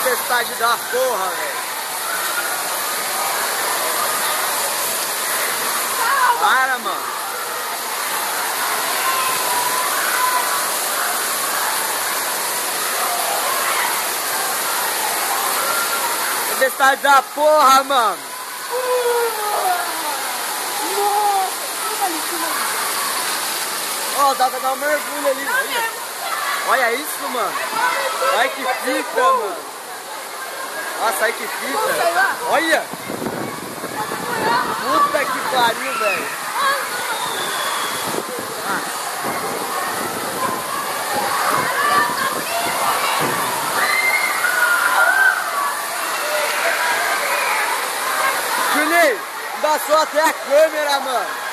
tempestade da porra, velho. Para, mano. Tempestade da porra, mano. Ó, dá pra dar um mergulho ali, olha. Olha isso, mano. Olha que fita, mano. Nossa, olha que fita. Olha. Puta que pariu, velho. Juninho, embaçou até a câmera, mano.